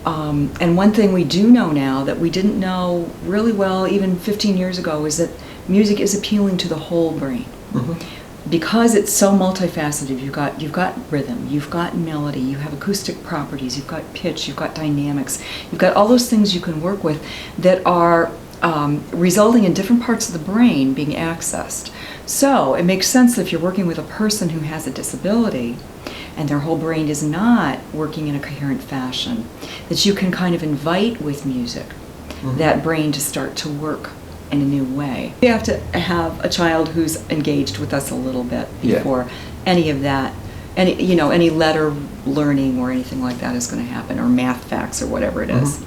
And one thing we do know now that we didn't know really well even 15 years ago is that music is appealing to the whole brain. Because it's so multifaceted. You've got rhythm, you've got melody, you have acoustic properties, you've got pitch, you've got dynamics, you've got all those things you can work with that are resulting in different parts of the brain being accessed. So it makes sense that if you're working with a person who has a disability and their whole brain is not working in a coherent fashion, that you can kind of invite with music that brain to start to work in a new way. We have to have a child who's engaged with us a little bit before any of that, any letter learning or anything like that is going to happen, or math facts or whatever it is,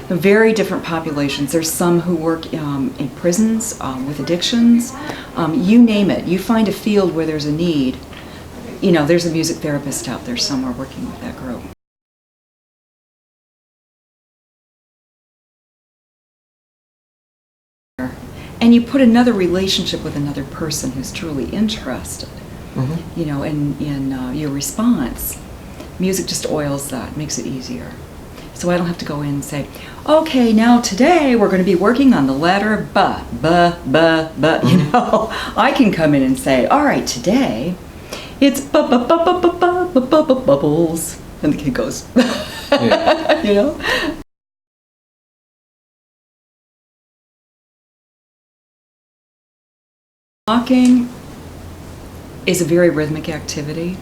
Very different populations. There's some who work in prisons with addictions. You name it. You find a field where there's a need. There's a music therapist out there somewhere working with that group. And you put another relationship with another person who's truly interested, in your response. Music just oils that, makes it easier. So I don't have to go in and say, okay, now today we're going to be working on the letter B, I can come in and say, all right, today it's bubbles, and the kid goes, Walking is a very rhythmic activity,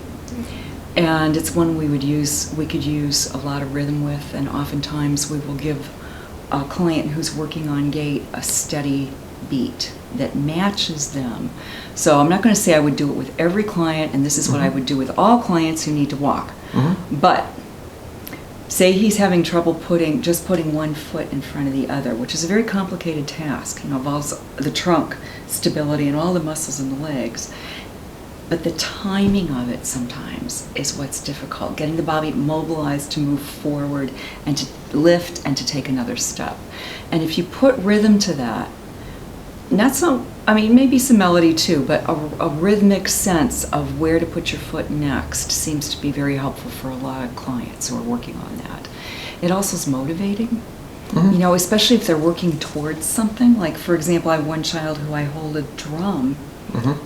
and it's one we could use a lot of rhythm with, and oftentimes we will give a client who's working on gait a steady beat that matches them. So I'm not going to say I would do it with every client, and this is what I would do with all clients who need to walk. But say he's having trouble putting one foot in front of the other, which is a very complicated task. Involves the trunk stability and all the muscles in the legs. But the timing of it sometimes is what's difficult. Getting the body mobilized to move forward and to lift and to take another step. And if you put rhythm to that, maybe some melody too, but a rhythmic sense of where to put your foot next seems to be very helpful for a lot of clients who are working on that. It also is motivating, especially if they're working towards something. Like, for example, I have one child who I hold a drum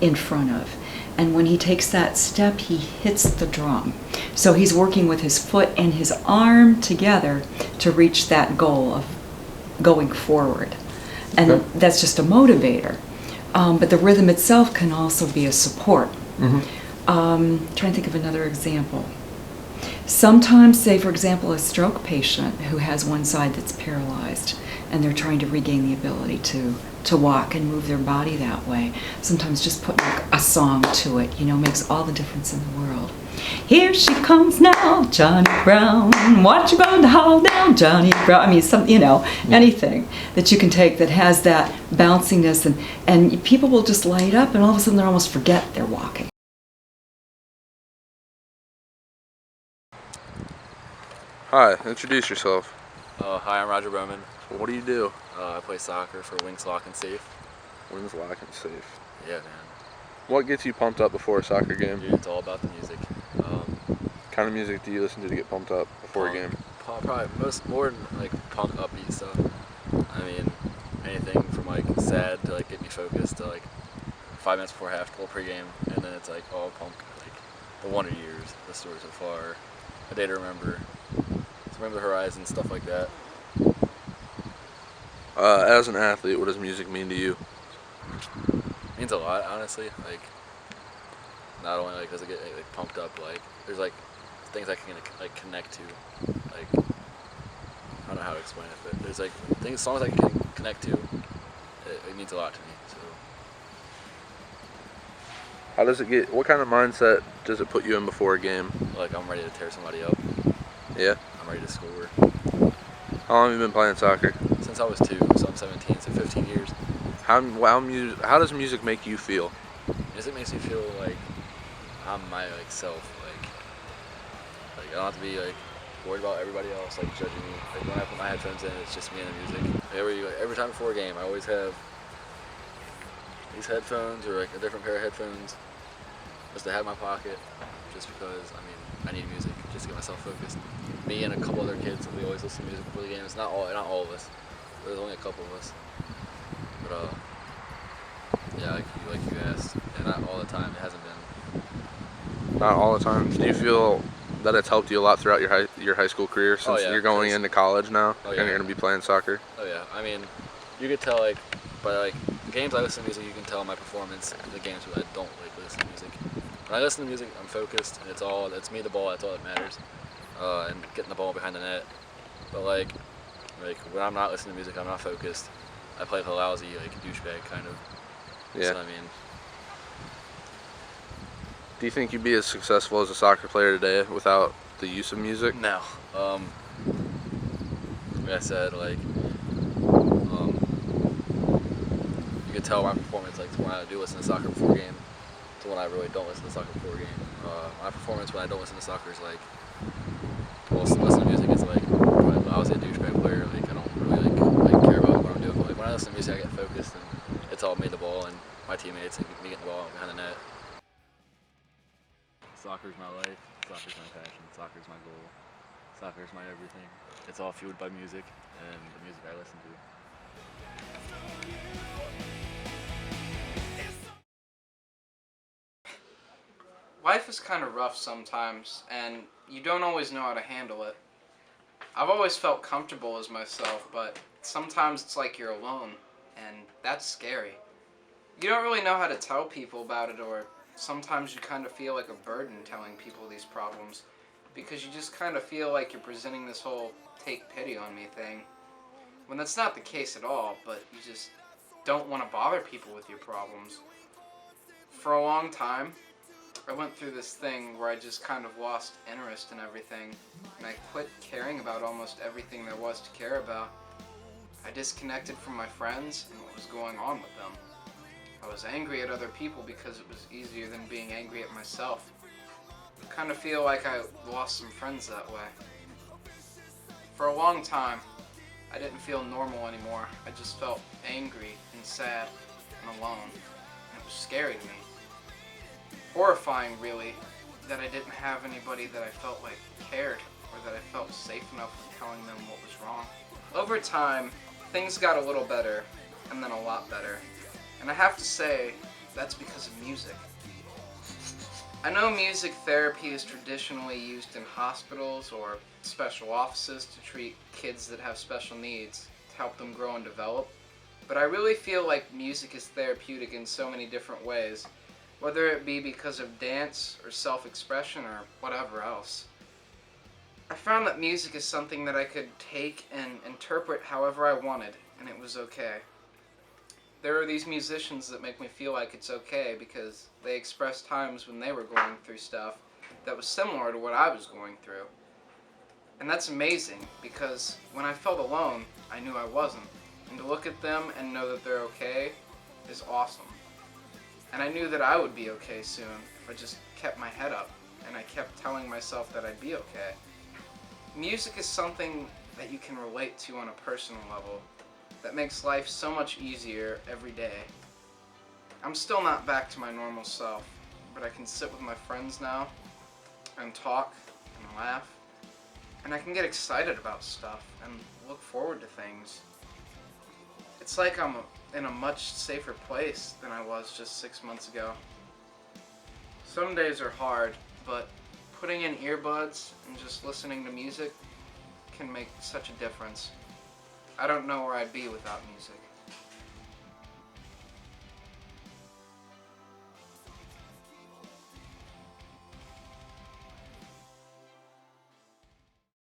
in front of. And when he takes that step, he hits the drum. So he's working with his foot and his arm together to reach that goal of going forward. And that's just a motivator. But the rhythm itself can also be a support. Trying to think of another example. Sometimes, say for example, a stroke patient who has one side that's paralyzed, and they're trying to regain the ability to walk and move their body that way. Sometimes just putting a song to it, makes all the difference in the world. Here she comes now, Johnny Brown. What you going to haul down, Johnny Brown? Anything that you can take that has that bounciness, and people will just light up, and all of a sudden they almost forget they're walking. Hi, introduce yourself. Hi, I'm Roger Bowman. What do you do? I play soccer for Wings Lock and Safe. Wings Lock and Safe. Yeah, man. What gets you pumped up before a soccer game? Dude, it's all about the music. Kind of music do you listen to get pumped up before a game? Probably more than like punk upbeat stuff. Anything from like sad to like get me focused to like 5 minutes before half, little pregame, and then it's like all punk, like the Wonder Years, the story so far, A Day to Remember, Remember the Horizon, stuff like that. As an athlete, what does music mean to you? It means a lot, honestly. Like, not only like does it get like pumped up, like there's like things I can like connect to. Like, I don't know how to explain it, but there's like songs I can connect to. It means a lot to me. So. How does it get? What kind of mindset does it put you in before a game? Like, I'm ready to tear somebody up. Yeah. I'm ready to score. How long have you been playing soccer? Since I was 2, so I'm 17, so 15 years. How does music make you feel? Music makes me feel like I'm my like self. Like I don't have to be like worried about everybody else like judging me. Like when I put my headphones in, it's just me and the music. Every time before a game, I always have these headphones or like a different pair of headphones just to have in my pocket, just because I need music just to get myself focused. Me and a couple other kids, we always listen to music before the games. Not all of us. There's only a couple of us. But yeah, like you asked, yeah, not all the time. It hasn't been. Not all the time. Do you feel that it's helped you a lot throughout your high school career since yeah, you're going into college now yeah. and you're gonna be playing soccer? Oh yeah, I mean, you could tell like by like the games I listen to music, you can tell my performance. The games where I don't like listen to music. When I listen to music, I'm focused, and it's me the ball. That's all that matters, and getting the ball behind the net. But like when I'm not listening to music, I'm not focused. I play like a lousy like douchebag kind of. Yeah. So, I mean, Do you think you'd be as successful as a soccer player today without the use of music? no. Like I said, like you can tell my performance like when I do listen to soccer before a game to when I really don't listen to soccer before a game. My performance when I don't listen to soccer is like, well, listen to music is like, I was a douchebag player. Like I don't really like care about what I'm doing. But like when I listen to music, I get focused and it's all me the ball and my teammates and me getting the ball behind the net. Soccer's my life. Soccer's my passion. Soccer's my goal. Soccer's my everything. It's all fueled by music and the music I listen to. Life is kind of rough sometimes, and you don't always know how to handle it. I've always felt comfortable as myself, but sometimes it's like you're alone, and that's scary. You don't really know how to tell people about it, or sometimes you kind of feel like a burden telling people these problems, because you just kind of feel like you're presenting this whole take pity on me thing, when that's not the case at all, but you just don't want to bother people with your problems. For a long time, I went through this thing where I just kind of lost interest in everything, and I quit caring about almost everything there was to care about. I disconnected from my friends and what was going on with them. I was angry at other people because it was easier than being angry at myself. I kind of feel like I lost some friends that way. For a long time, I didn't feel normal anymore. I just felt angry and sad and alone. And it was scary to me. Horrifying, really, that I didn't have anybody that I felt like cared, or that I felt safe enough with telling them what was wrong. Over time, things got a little better, and then a lot better. And I have to say, that's because of music. I know music therapy is traditionally used in hospitals or special offices to treat kids that have special needs, to help them grow and develop, but I really feel like music is therapeutic in so many different ways, whether it be because of dance or self-expression or whatever else. I found that music is something that I could take and interpret however I wanted, and it was okay. There are these musicians that make me feel like it's okay because they express times when they were going through stuff that was similar to what I was going through. And that's amazing because when I felt alone, I knew I wasn't. And to look at them and know that they're okay is awesome. And I knew that I would be okay soon if I just kept my head up and I kept telling myself that I'd be okay. Music is something that you can relate to on a personal level that makes life so much easier every day. I'm still not back to my normal self, but I can sit with my friends now and talk and laugh, and I can get excited about stuff and look forward to things. It's like I'm in a much safer place than I was just 6 months ago. Some days are hard, but putting in earbuds and just listening to music can make such a difference. I don't know where I'd be without music.